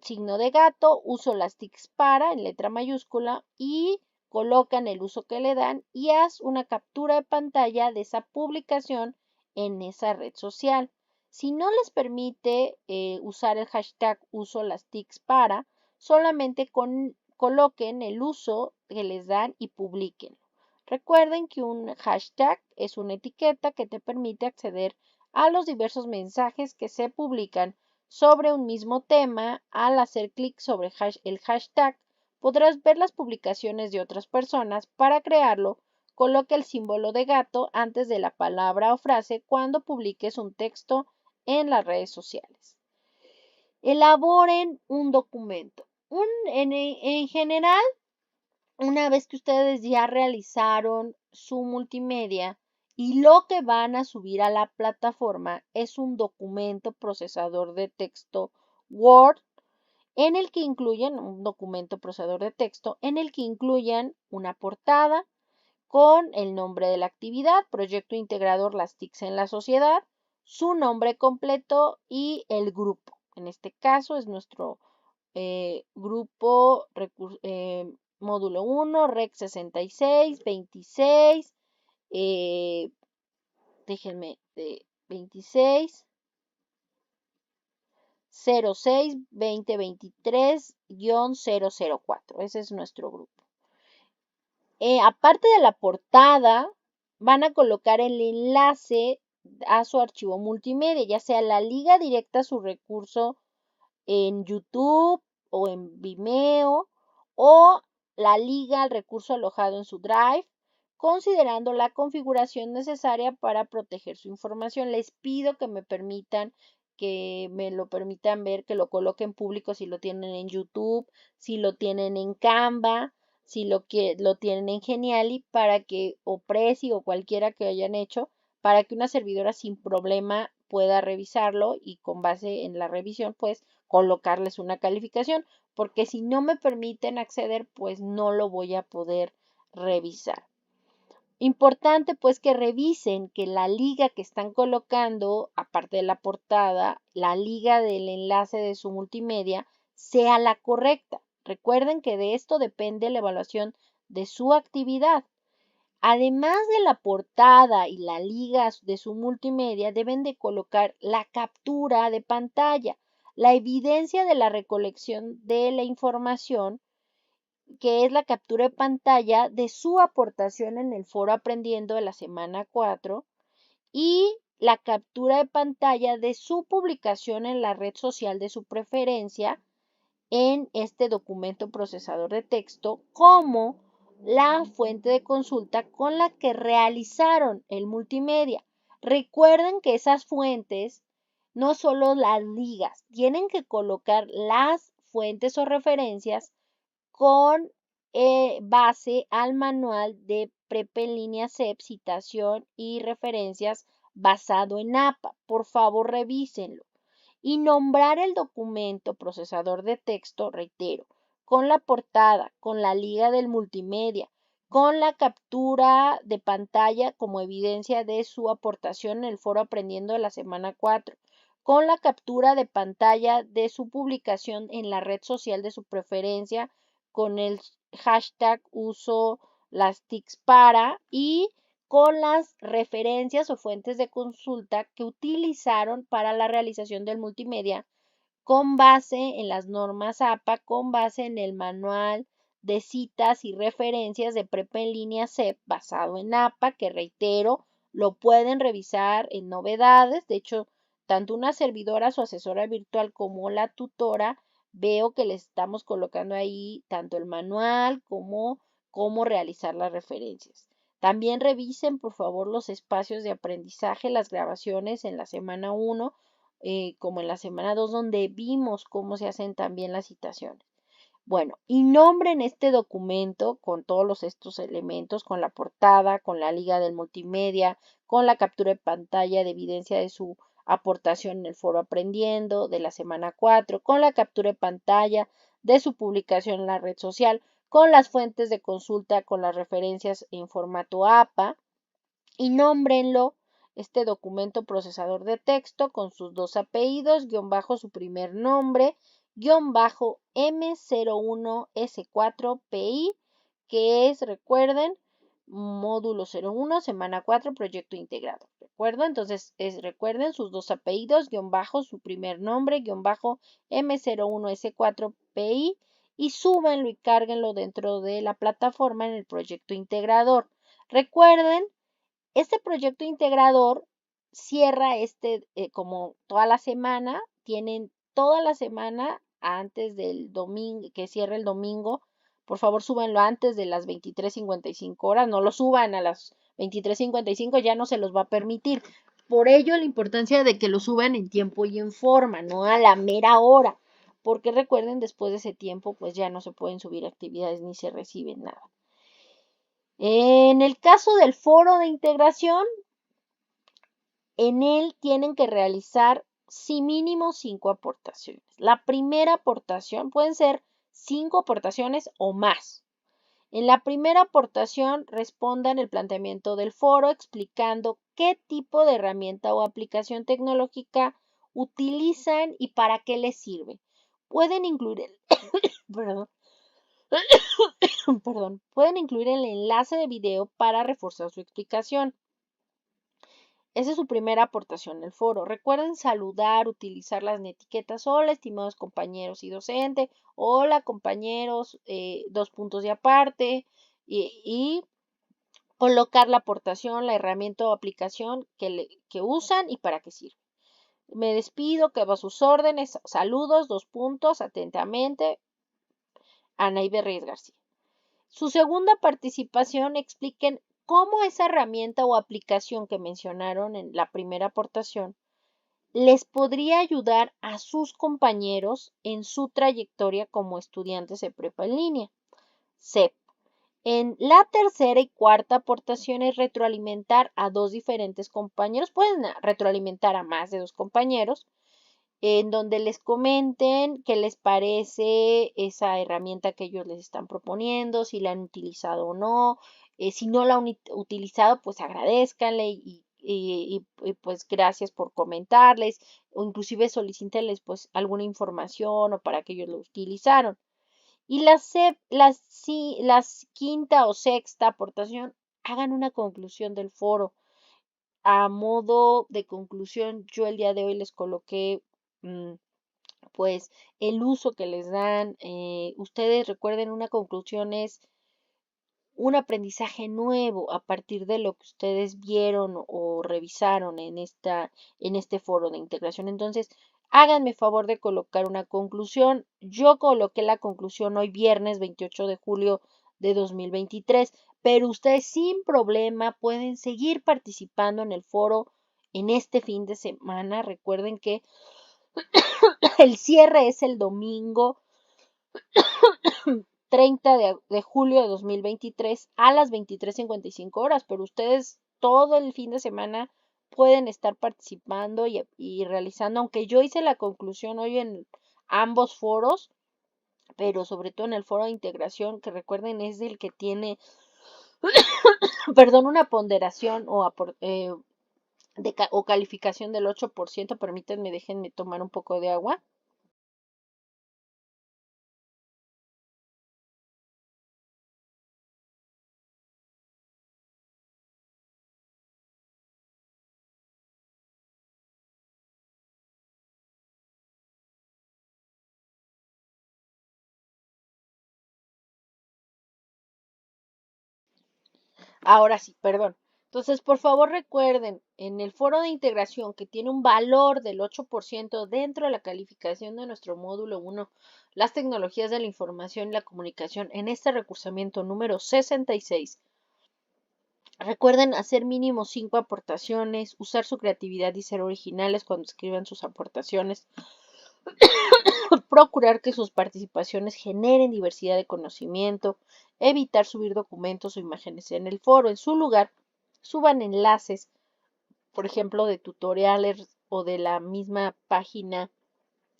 signo de gato, uso las TICs para en letra mayúscula y colocan el uso que le dan y haz una captura de pantalla de esa publicación en esa red social. Si no les permite usar el hashtag uso las TICs para, solamente coloquen el uso que les dan y publiquen. Recuerden que un hashtag es una etiqueta que te permite acceder a los diversos mensajes que se publican sobre un mismo tema. Al hacer clic sobre el hashtag, podrás ver las publicaciones de otras personas. Para crearlo, coloca el símbolo de gato antes de la palabra o frase cuando publiques un texto en las redes sociales. Elaboren un documento. En general, una vez que ustedes ya realizaron su multimedia y lo que van a subir a la plataforma es un documento procesador de texto Word, en el que incluyen un documento procesador de texto, en el que incluyan una portada con el nombre de la actividad, proyecto integrador las TICs en la sociedad, su nombre completo y el grupo. En este caso es nuestro grupo módulo 1, REC 66, 26, déjenme, 26, 06, 2023-004. Ese es nuestro grupo. Aparte de la portada, van a colocar el enlace a su archivo multimedia, ya sea la liga directa a su recurso en YouTube o en Vimeo, o la liga al recurso alojado en su Drive, considerando la configuración necesaria para proteger su información. Les pido que me permitan que me lo permitan ver, que lo coloquen público si lo tienen en YouTube, si lo tienen en Canva, si lo tienen en Geniali, para que, o Prezi o cualquiera que hayan hecho, para que una servidora sin problema pueda revisarlo y con base en la revisión, pues colocarles una calificación, porque si no me permiten acceder, pues no lo voy a poder revisar. Importante pues que revisen que la liga que están colocando, aparte de la portada, la liga del enlace de su multimedia sea la correcta. Recuerden que de esto depende la evaluación de su actividad. Además de la portada y la liga de su multimedia, deben de colocar la captura de pantalla, la evidencia de la recolección de la información, que es la captura de pantalla de su aportación en el foro Aprendiendo de la semana 4 y la captura de pantalla de su publicación en la red social de su preferencia en este documento procesador de texto como la fuente de consulta con la que realizaron el multimedia. Recuerden que esas fuentes, no solo las ligas, tienen que colocar las fuentes o referencias con base al manual de Prepa en línea CEP, citación y referencias basado en APA. Por favor, revísenlo. Y nombrar el documento procesador de texto, reitero, con la portada, con la liga del multimedia, con la captura de pantalla como evidencia de su aportación en el foro Aprendiendo de la semana 4, con la captura de pantalla de su publicación en la red social de su preferencia, con el hashtag uso las TICs para y con las referencias o fuentes de consulta que utilizaron para la realización del multimedia con base en las normas APA, con base en el manual de citas y referencias de Prepa en línea CEP basado en APA, que reitero, lo pueden revisar en novedades. De hecho, tanto una servidora, su asesora virtual, como la tutora, veo que les estamos colocando ahí tanto el manual como cómo realizar las referencias. También revisen, por favor, los espacios de aprendizaje, las grabaciones en la semana 1, como en la semana 2, donde vimos cómo se hacen también las citaciones. Bueno, y nombren este documento con todos estos elementos, con la portada, con la liga del multimedia, con la captura de pantalla de evidencia de su aportación en el foro Aprendiendo de la semana 4, con la captura de pantalla de su publicación en la red social, con las fuentes de consulta, con las referencias en formato APA, y nómbrenlo este documento procesador de texto con sus dos apellidos, guión bajo su primer nombre, guión bajo M01S4PI, que es, recuerden, módulo 01, semana 4, proyecto integrado. ¿Recuerdo? Entonces, recuerden sus dos apellidos, guión bajo su primer nombre, guión bajo M01S4PI, y súbanlo y cárguenlo dentro de la plataforma en el proyecto integrador. Recuerden, este proyecto integrador cierra como toda la semana, tienen toda la semana antes del domingo, que cierre el domingo. Por favor, súbanlo antes de las 23:55 horas, no lo suban a las 23:55, ya no se los va a permitir. Por ello, la importancia de que lo suban en tiempo y en forma, no a la mera hora, porque recuerden, después de ese tiempo, pues ya no se pueden subir actividades ni se reciben nada. En el caso del foro de integración, en él tienen que realizar sí mínimo 5 aportaciones. La primera aportación pueden ser 5 aportaciones o más. En la primera aportación respondan el planteamiento del foro explicando qué tipo de herramienta o aplicación tecnológica utilizan y para qué les sirve. Pueden incluir pueden incluir el enlace de video para reforzar su explicación. Esa es su primera aportación al foro. Recuerden saludar, utilizar las etiquetas hola, estimados compañeros y docente, hola compañeros, dos puntos de aparte, y colocar la aportación, la herramienta o aplicación que usan y para qué sirve. Me despido, quedo a sus órdenes. Saludos, dos puntos, atentamente, Ana Ibe Reyes García. Su segunda participación, expliquen cómo esa herramienta o aplicación que mencionaron en la primera aportación les podría ayudar a sus compañeros en su trayectoria como estudiantes de prepa en línea. SEP. En la tercera y cuarta aportación es retroalimentar a dos diferentes compañeros. Pueden retroalimentar a más de dos compañeros, en donde les comenten qué les parece esa herramienta que ellos les están proponiendo, si la han utilizado o no. Si no la han utilizado, pues agradezcanle y pues gracias por comentarles, o inclusive solicítenles pues alguna información o para que ellos lo utilizaron. Y la quinta o sexta aportación, hagan una conclusión del foro. A modo de conclusión, yo el día de hoy les coloqué pues el uso que les dan. Ustedes recuerden, una conclusión es un aprendizaje nuevo a partir de lo que ustedes vieron o revisaron en este foro de integración. Entonces, háganme favor de colocar una conclusión. Yo coloqué la conclusión hoy viernes 28 de julio de 2023, pero ustedes sin problema pueden seguir participando en el foro en este fin de semana. Recuerden que el cierre es el domingo 30 de julio de 2023 a las 23:55 horas, pero ustedes todo el fin de semana pueden estar participando y realizando, aunque yo hice la conclusión hoy en ambos foros, pero sobre todo en el foro de integración, que recuerden es el que tiene, perdón, una ponderación o calificación del 8%. Permítanme, déjenme tomar un poco de agua. Ahora sí, perdón. Entonces, por favor, recuerden, en el foro de integración que tiene un valor del 8% dentro de la calificación de nuestro módulo 1, las tecnologías de la información y la comunicación, en este recursamiento número 66, recuerden hacer mínimo 5 aportaciones, usar su creatividad y ser originales cuando escriban sus aportaciones, procurar que sus participaciones generen diversidad de conocimiento, evitar subir documentos o imágenes en el foro. En su lugar, suban enlaces, por ejemplo, de tutoriales o de la misma página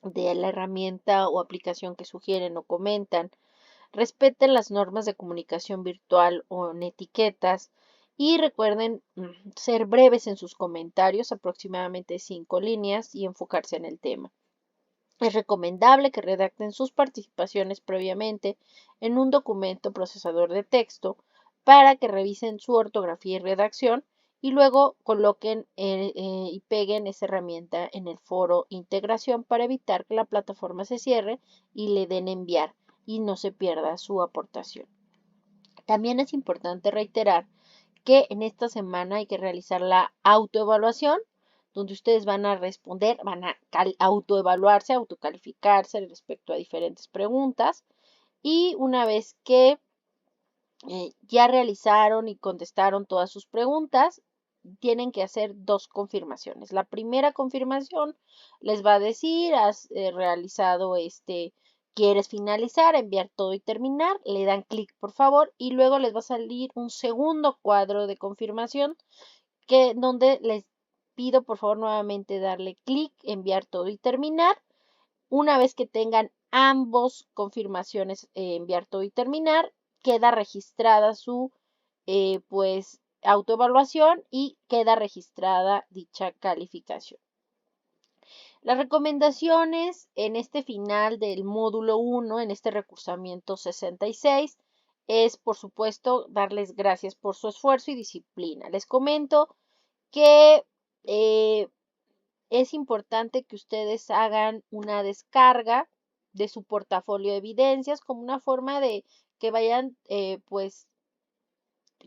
de la herramienta o aplicación que sugieren o comentan. Respeten las normas de comunicación virtual o en etiquetas. Y recuerden ser breves en sus comentarios, aproximadamente 5 líneas, y enfocarse en el tema. Es recomendable que redacten sus participaciones previamente en un documento procesador de texto para que revisen su ortografía y redacción y luego coloquen y peguen esa herramienta en el foro integración para evitar que la plataforma se cierre y le den enviar y no se pierda su aportación. También es importante reiterar que en esta semana hay que realizar la autoevaluación, donde ustedes van a responder, van a autoevaluarse, autocalificarse respecto a diferentes preguntas. Y una vez que ya realizaron y contestaron todas sus preguntas, tienen que hacer dos confirmaciones. La primera confirmación les va a decir, has realizado quieres finalizar, enviar todo y terminar, le dan clic por favor y luego les va a salir un segundo cuadro de confirmación donde les pido por favor nuevamente darle clic, enviar todo y terminar. Una vez que tengan ambos confirmaciones, enviar todo y terminar, queda registrada su pues autoevaluación y queda registrada dicha calificación. Las recomendaciones en este final del módulo 1, en este recursamiento 66, es por supuesto darles gracias por su esfuerzo y disciplina. Les comento que es importante que ustedes hagan una descarga de su portafolio de evidencias como una forma de que vayan pues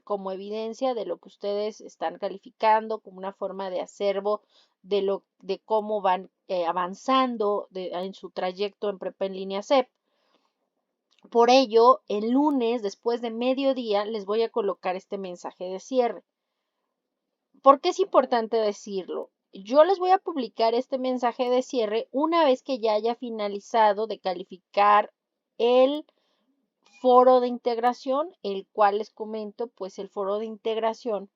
como evidencia de lo que ustedes están calificando, como una forma de acervo de cómo van avanzando en su trayecto en Prepa en Línea CEP. Por ello, el lunes, después de mediodía, les voy a colocar este mensaje de cierre. ¿Por qué es importante decirlo? yo les voy a publicar este mensaje de cierre una vez que ya haya finalizado de calificar el foro de integración, el cual les comento, pues el foro de integración,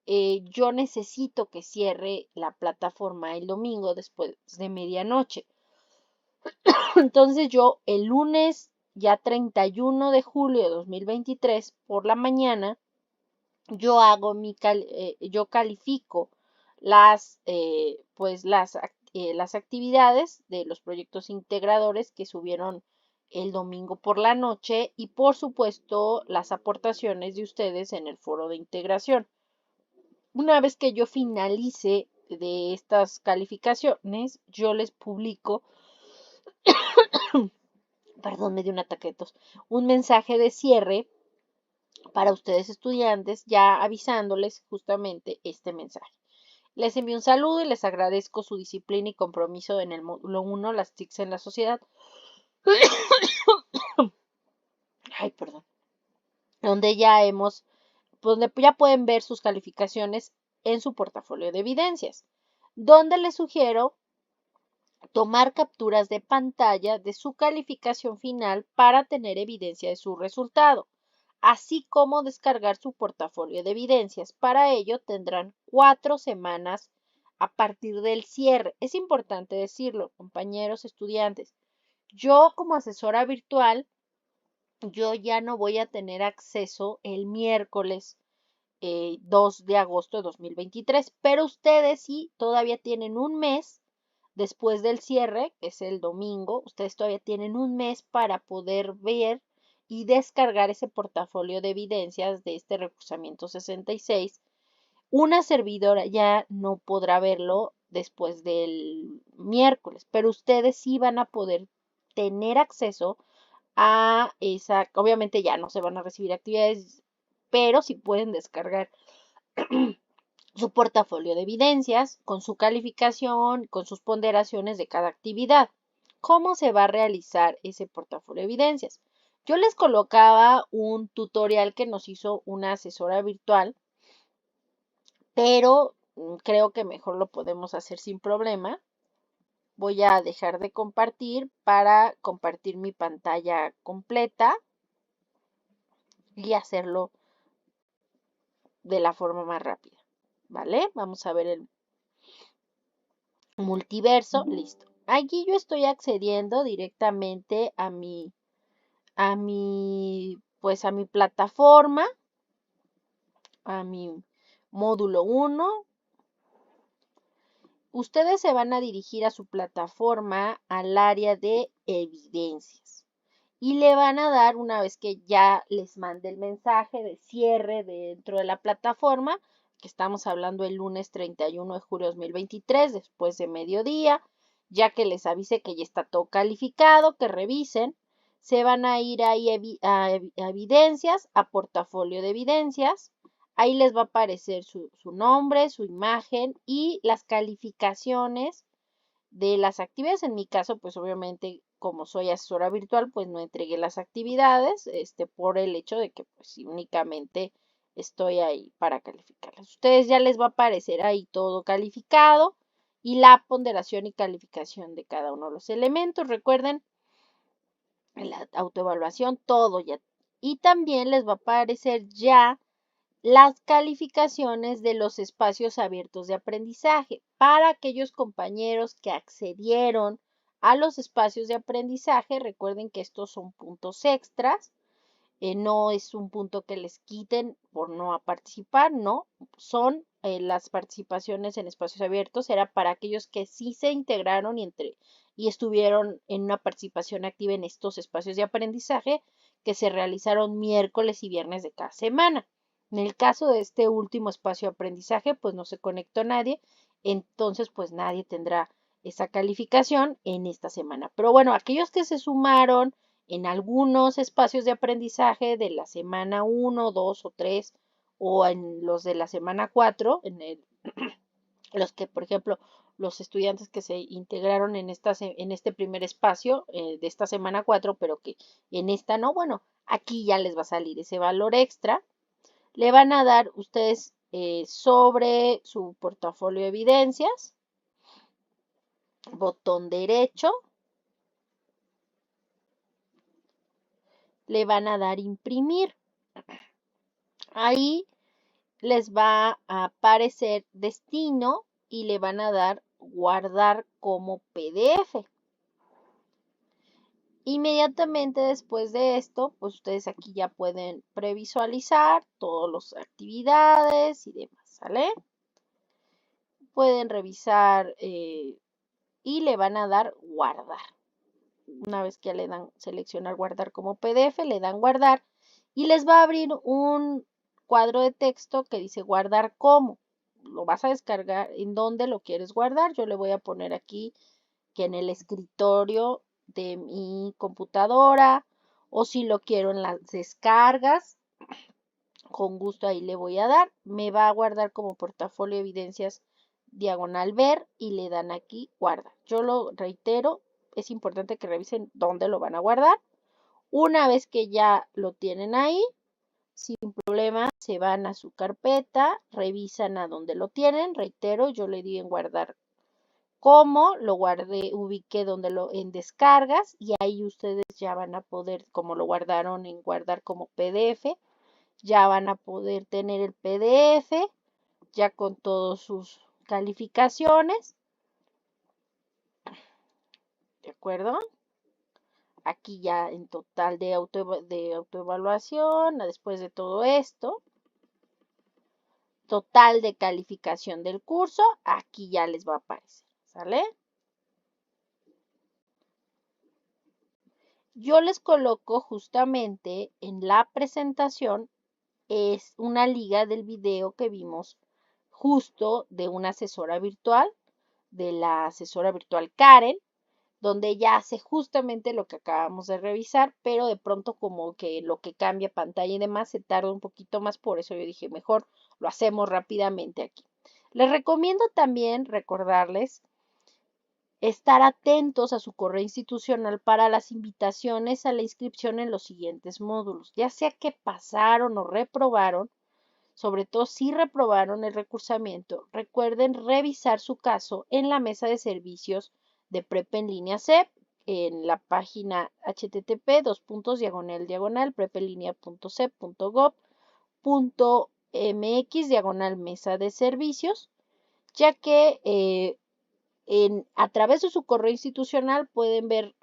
yo necesito que cierre la plataforma el domingo después de medianoche. Entonces yo el lunes ya 31 de julio de 2023 por la mañana, yo hago yo califico las actividades de los proyectos integradores que subieron el domingo por la noche y por supuesto las aportaciones de ustedes en el foro de integración. Una vez que yo finalice de estas calificaciones, yo les publico, perdón, me dio un ataque de tos, un mensaje de cierre para ustedes estudiantes, ya avisándoles justamente este mensaje. Les envío un saludo y les agradezco su disciplina y compromiso en el módulo 1, las TICs en la sociedad. Ay, perdón. Donde ya pueden ver sus calificaciones en su portafolio de evidencias, donde les sugiero tomar capturas de pantalla de su calificación final para tener evidencia de su resultado, así como descargar su portafolio de evidencias. Para ello tendrán 4 semanas a partir del cierre. Es importante decirlo, compañeros estudiantes. Yo como asesora virtual, yo ya no voy a tener acceso el miércoles 2 de agosto de 2023, pero ustedes sí todavía tienen un mes después del cierre, que es el domingo, ustedes todavía tienen un mes para poder ver y descargar ese portafolio de evidencias de este recursamiento 66. Una servidora ya no podrá verlo después del miércoles, pero ustedes sí van a poder tener acceso a esa, obviamente ya no se van a recibir actividades, pero sí pueden descargar su portafolio de evidencias con su calificación, con sus ponderaciones de cada actividad. ¿Cómo se va a realizar ese portafolio de evidencias? Yo les colocaba un tutorial que nos hizo una asesora virtual, pero creo que mejor lo podemos hacer sin problema. Voy a dejar de compartir para compartir mi pantalla completa y hacerlo de la forma más rápida, ¿vale? Vamos a ver el multiverso, listo. Aquí yo estoy accediendo directamente pues a mi plataforma, a mi módulo 1. Ustedes se van a dirigir a su plataforma al área de evidencias y le van a dar, una vez que ya les mande el mensaje de cierre dentro de la plataforma, que estamos hablando el lunes 31 de julio de 2023, después de mediodía, ya que les avise que ya está todo calificado, que revisen, se van a ir ahí a evidencias, a portafolio de evidencias. Ahí les va a aparecer su nombre, su imagen y las calificaciones de las actividades. En mi caso, pues obviamente, como soy asesora virtual, pues no entregué las actividades, por el hecho de que pues únicamente estoy ahí para calificarlas. Ustedes ya les va a aparecer ahí todo calificado y la ponderación y calificación de cada uno de los elementos. Recuerden, la autoevaluación, todo ya. Y también les va a aparecer ya las calificaciones de los espacios abiertos de aprendizaje para aquellos compañeros que accedieron a los espacios de aprendizaje. Recuerden que estos son puntos extras, no es un punto que les quiten por no participar, no, son las participaciones en espacios abiertos, era para aquellos que sí se integraron y estuvieron en una participación activa en estos espacios de aprendizaje que se realizaron miércoles y viernes de cada semana. En el caso de este último espacio de aprendizaje, pues no se conectó nadie, entonces pues nadie tendrá esa calificación en esta semana. Pero bueno, aquellos que se sumaron en algunos espacios de aprendizaje de la semana 1, 2 o 3 o en los de la semana 4, los que, por ejemplo, los estudiantes que se integraron en este primer espacio de esta semana 4, pero que en esta no, bueno, aquí ya les va a salir ese valor extra. Le van a dar ustedes sobre su portafolio de evidencias, botón derecho, le van a dar imprimir. Ahí les va a aparecer destino y le van a dar guardar como PDF. Inmediatamente después de esto, pues ustedes aquí ya pueden previsualizar todas las actividades y demás, ¿sale? Pueden revisar y le van a dar guardar. Una vez que le dan seleccionar guardar como PDF, le dan guardar y les va a abrir un cuadro de texto que dice guardar como. Lo vas a descargar en dónde lo quieres guardar. Yo le voy a poner aquí que en el escritorio de mi computadora, o si lo quiero en las descargas, con gusto ahí le voy a dar. Me va a guardar como portafolio de evidencias diagonal ver y le dan aquí guarda. Yo lo reitero, es importante que revisen dónde lo van a guardar. Una vez que ya lo tienen ahí, sin problema, se van a su carpeta, revisan a dónde lo tienen. Reitero, yo le di en guardar como, lo guardé, ubiqué en descargas y ahí ustedes ya van a poder, como lo guardaron en guardar como PDF, ya van a poder tener el PDF ya con todas sus calificaciones, ¿de acuerdo? Aquí ya en total de autoevaluación, después de todo esto, total de calificación del curso, aquí ya les va a aparecer, ¿sale? Yo les coloco justamente en la presentación, es una liga del video que vimos justo de una asesora virtual, de la asesora virtual Karen, donde ella hace justamente lo que acabamos de revisar, pero de pronto como que lo que cambia pantalla y demás se tarda un poquito más, por eso yo dije mejor lo hacemos rápidamente aquí. Les recomiendo también recordarles estar atentos a su correo institucional para las invitaciones a la inscripción en los siguientes módulos, ya sea que pasaron o reprobaron. Sobre todo si reprobaron el recursamiento, recuerden revisar su caso en la mesa de servicios de Prepa en línea CEP en la página http://prepenlinea.cep.gov.mx mesa de servicios, ya que a través de su correo institucional pueden ver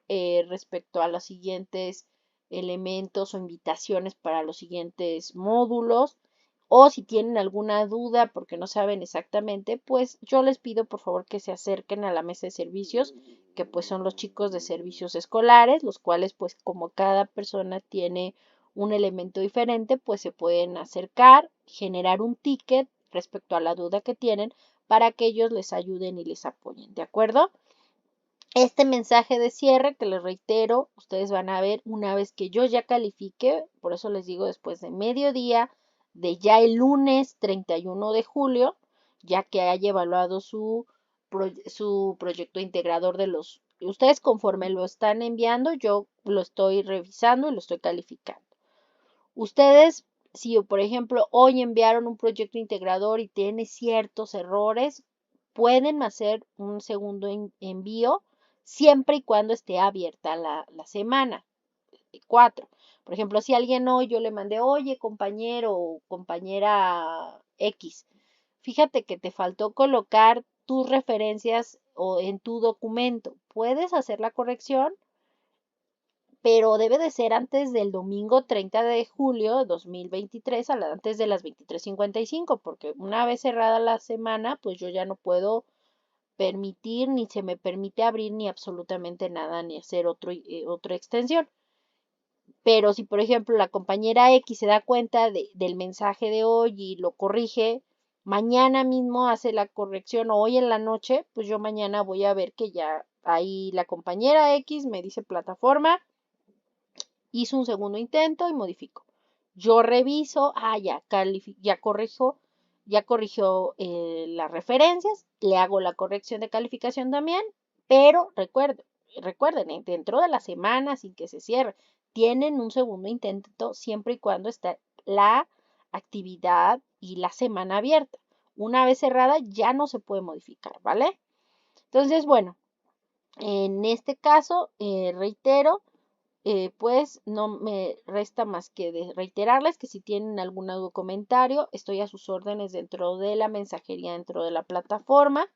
respecto a los siguientes elementos o invitaciones para los siguientes módulos, o si tienen alguna duda porque no saben exactamente, pues yo les pido por favor que se acerquen a la mesa de servicios, que pues son los chicos de servicios escolares, los cuales pues como cada persona tiene un elemento diferente, pues se pueden acercar, generar un ticket respecto a la duda que tienen para que ellos les ayuden y les apoyen, ¿de acuerdo? Este mensaje de cierre, que les reitero, ustedes van a ver una vez que yo ya califique, por eso les digo después de mediodía, de ya el lunes 31 de julio, ya que haya evaluado su proyecto integrador de los... Ustedes conforme lo están enviando, yo lo estoy revisando y lo estoy calificando. Ustedes, si por ejemplo hoy enviaron un proyecto integrador y tiene ciertos errores, pueden hacer un segundo envío siempre y cuando esté abierta la semana 4. Por ejemplo, si alguien hoy yo le mandé, oye compañero o compañera X, fíjate que te faltó colocar tus referencias o en tu documento, ¿puedes hacer la corrección? Pero debe de ser antes del domingo 30 de julio de 2023, antes de las 23:55, porque una vez cerrada la semana, pues yo ya no puedo permitir, ni se me permite abrir ni absolutamente nada, ni hacer otra extensión. Pero si, por ejemplo, la compañera X se da cuenta del mensaje de hoy y lo corrige, mañana mismo hace la corrección o hoy en la noche, pues yo mañana voy a ver que ya ahí la compañera X me dice plataforma, hizo un segundo intento y modificó. Yo reviso, ya corrigió las referencias, le hago la corrección de calificación también, pero recuerden, dentro de la semana, sin que se cierre, tienen un segundo intento siempre y cuando esté la actividad y la semana abierta. Una vez cerrada ya no se puede modificar, ¿vale? Entonces, bueno, en este caso, reitero, pues no me resta más que reiterarles que si tienen algún comentario, estoy a sus órdenes dentro de la mensajería, dentro de la plataforma.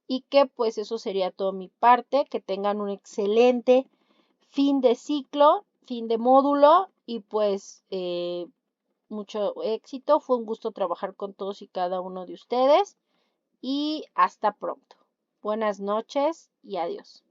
Y que pues eso sería todo mi parte. Que tengan un excelente fin de ciclo, fin de módulo y pues mucho éxito. Fue un gusto trabajar con todos y cada uno de ustedes y hasta pronto. Buenas noches y adiós.